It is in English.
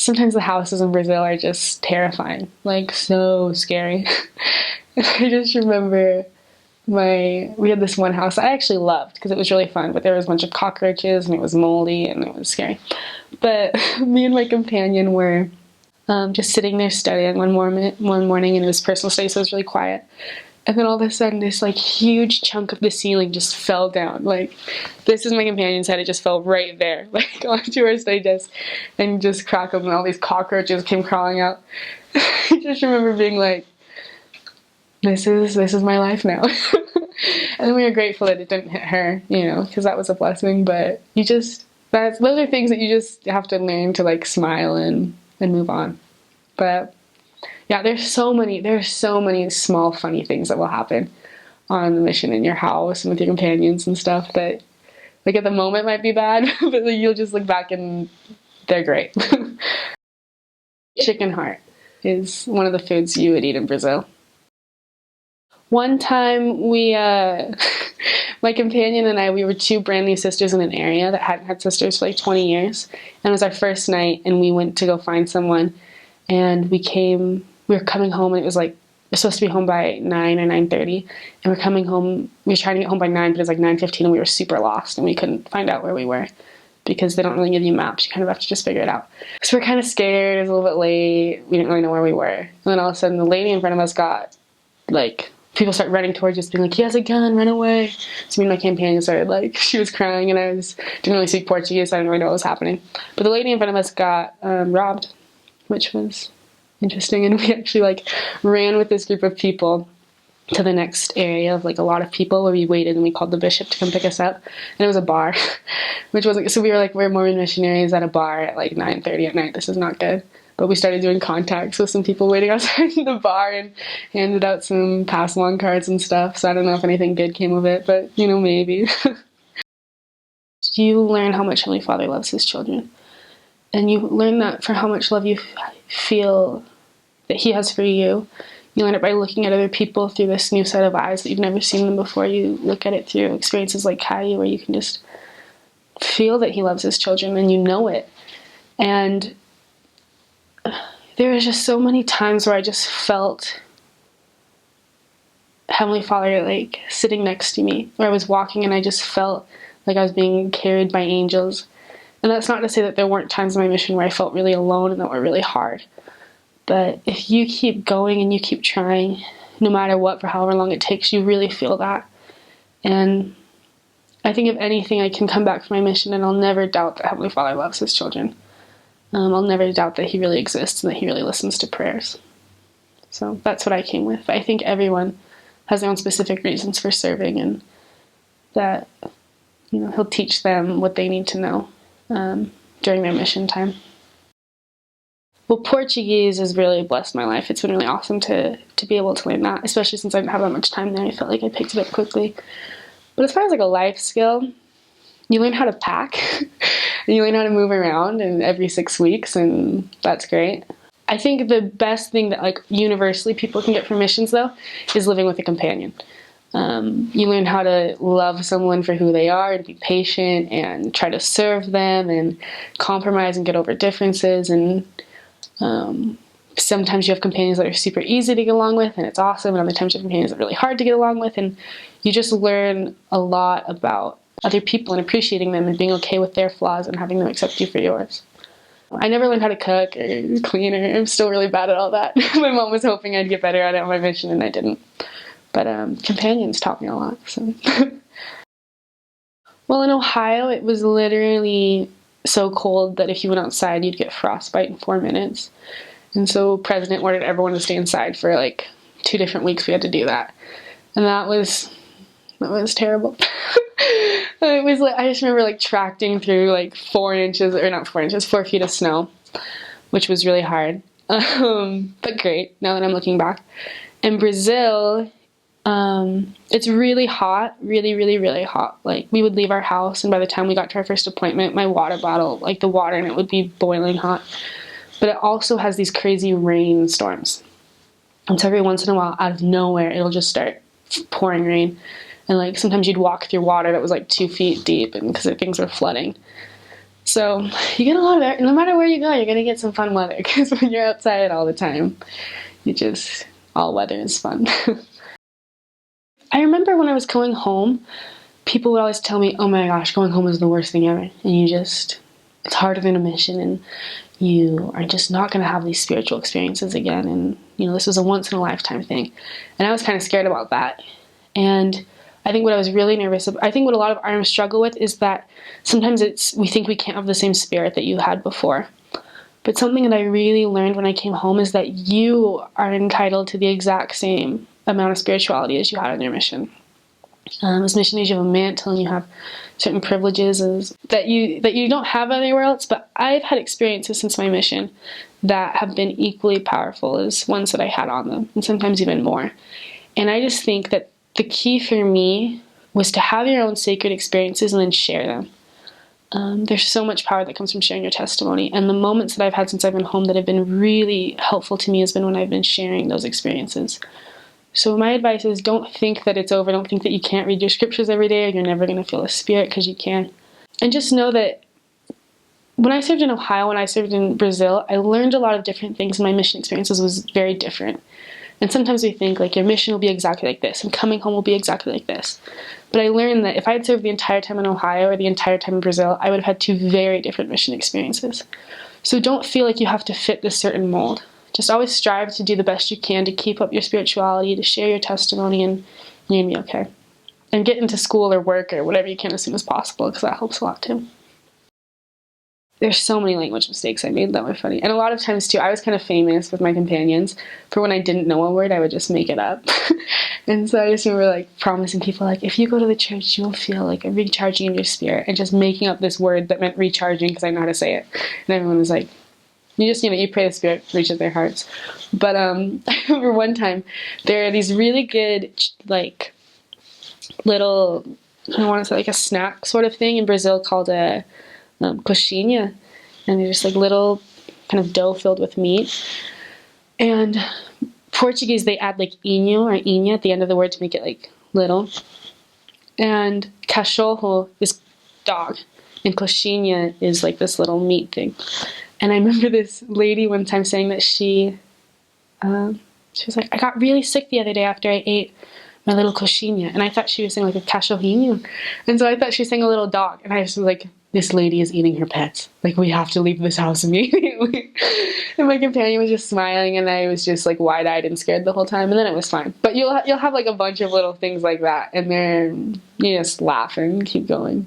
sometimes the houses in Brazil are just terrifying, like so scary. And I just remember we had this one house I actually loved because it was really fun, but there was a bunch of cockroaches and it was moldy and it was scary. But me and my companion were just sitting there studying one morning, and it was personal study, so it was really quiet. And then all of a sudden, this like huge chunk of the ceiling just fell down. Like, this is my companion's head. It just fell right there, like onto our study desk, and just cracked open. And all these cockroaches came crawling out. I just remember being like, "This is my life now." And then we were grateful that it didn't hit her, because that was a blessing. But those are things that you just have to learn to like smile and move on. But yeah, there's so many small funny things that will happen on the mission in your house and with your companions and stuff that, like, at the moment might be bad, but like, you'll just look back and they're great. Chicken heart is one of the foods you would eat in Brazil. One time my companion and I, we were two brand new sisters in an area that hadn't had sisters for like 20 years. And it was our first night, and we went to go find someone, and we were coming home, and it was like, we're supposed to be home by 9 or 9:30, and we're coming home, we were trying to get home by 9, but it was like 9:15, and we were super lost, and we couldn't find out where we were, because they don't really give you maps, you kind of have to just figure it out. So we're kind of scared, it was a little bit late, we didn't really know where we were, and then all of a sudden the lady in front of us got, like, people start running towards us, being like, "He has a gun, run away." So me and my companion started, like, she was crying, and I didn't really speak Portuguese, so I didn't really know what was happening. But the lady in front of us got robbed, which was interesting, and we actually, like, ran with this group of people to the next area of, like, a lot of people where we waited, and we called the bishop to come pick us up, and it was a bar, which wasn't, so we were like, we're Mormon missionaries at a bar at, like, 9:30 at night, this is not good. But we started doing contacts with some people waiting outside the bar and handed out some pass-along cards and stuff. So I don't know if anything good came of it, but, maybe. You learn how much Heavenly Father loves His children. And you learn that for how much love you feel that He has for you. You learn it by looking at other people through this new set of eyes that you've never seen them before. You look at it through experiences like Caillou, where you can just feel that He loves His children, and you know it. And there was just so many times where I just felt Heavenly Father, like, sitting next to me, where I was walking and I just felt like I was being carried by angels. And that's not to say that there weren't times in my mission where I felt really alone and that were really hard. But if you keep going and you keep trying, no matter what, for however long it takes, you really feel that. And I think if anything, I can come back from my mission and I'll never doubt that Heavenly Father loves His children. I'll never doubt that He really exists and that He really listens to prayers. So that's what I came with. I think everyone has their own specific reasons for serving, and that, He'll teach them what they need to know during their mission time. Well, Portuguese has really blessed my life. It's been really awesome to be able to learn that, especially since I didn't have that much time there. I felt like I picked it up quickly. But as far as like a life skill, you learn how to pack, and you learn how to move around every 6 weeks, and that's great. I think the best thing that, like, universally people can get from missions, though, is living with a companion. You learn how to love someone for who they are, and be patient, and try to serve them, and compromise and get over differences. And sometimes you have companions that are super easy to get along with, and it's awesome, and other times you have companions that are really hard to get along with, and you just learn a lot about other people and appreciating them and being okay with their flaws and having them accept you for yours. I never learned how to cook or clean, or I'm still really bad at all that. My mom was hoping I'd get better at it on my mission, and I didn't. But companions taught me a lot. So. Well, in Ohio, it was literally so cold that if you went outside, you'd get frostbite in 4 minutes. And so President ordered everyone to stay inside for like 2 different weeks. We had to do that. And that was terrible. It was like, I just remember like tracting through like 4 feet of snow, which was really hard, but great now that I'm looking back. In Brazil, it's really hot, really, really, really hot. Like, we would leave our house, and by the time we got to our first appointment, my water bottle, like the water in it would be boiling hot. But it also has these crazy rain storms. And so every once in a while, out of nowhere, it'll just start pouring rain. And like sometimes you'd walk through water that was like 2 feet deep, and because things were flooding. So you get a lot of it. No matter where you go, you're going to get some fun weather, because when you're outside all the time, all weather is fun. I remember when I was going home, people would always tell me, oh my gosh, going home is the worst thing ever. And it's harder than a mission, and you are just not going to have these spiritual experiences again. And, this was a once in a lifetime thing. And I was kind of scared about that. And I think what I was really nervous about, I think what a lot of RMs struggle with is that sometimes we think we can't have the same spirit that you had before. But something that I really learned when I came home is that you are entitled to the exact same amount of spirituality as you had on your mission. As missionaries, you have a mantle and you have certain privileges that you don't have anywhere else. But I've had experiences since my mission that have been equally powerful as ones that I had on them, and sometimes even more. And I just think that the key for me was to have your own sacred experiences and then share them. There's so much power that comes from sharing your testimony. And the moments that I've had since I've been home that have been really helpful to me has been when I've been sharing those experiences. So my advice is, don't think that it's over. Don't think that you can't read your scriptures every day or you're never going to feel the Spirit, because you can. And just know that when I served in Ohio, when I served in Brazil, I learned a lot of different things, and my mission experiences was very different. And sometimes we think, like, your mission will be exactly like this, and coming home will be exactly like this. But I learned that if I had served the entire time in Ohio or the entire time in Brazil, I would have had two very different mission experiences. So don't feel like you have to fit this certain mold. Just always strive to do the best you can to keep up your spirituality, to share your testimony, and you're going to be okay. And get into school or work or whatever you can as soon as possible, because that helps a lot too. There's so many language mistakes I made that were funny. And a lot of times too, I was kind of famous with my companions for when I didn't know a word, I would just make it up. And so I just remember like promising people, like, if you go to the church, you'll feel like a recharging of your spirit, and just making up this word that meant recharging because I know how to say it. And everyone was like, you pray the Spirit reaches their hearts. But I remember one time, there are these really good, like, little, I want to say like a snack sort of thing in Brazil called a coxinha. And they're just like little kind of dough filled with meat. And Portuguese, they add like inho or inha at the end of the word to make it like little. And cachorro is dog. And coxinha is like this little meat thing. And I remember this lady one time saying that she was like, I got really sick the other day after I ate my little coxinha. And I thought she was saying like a cachorrinho. And so I thought she was saying a little dog. And I was like, this lady is eating her pets. Like, we have to leave this house immediately. And my companion was just smiling, and I was just like wide-eyed and scared the whole time. And then it was fine. But you'll have like a bunch of little things like that. And then you just laugh and keep going.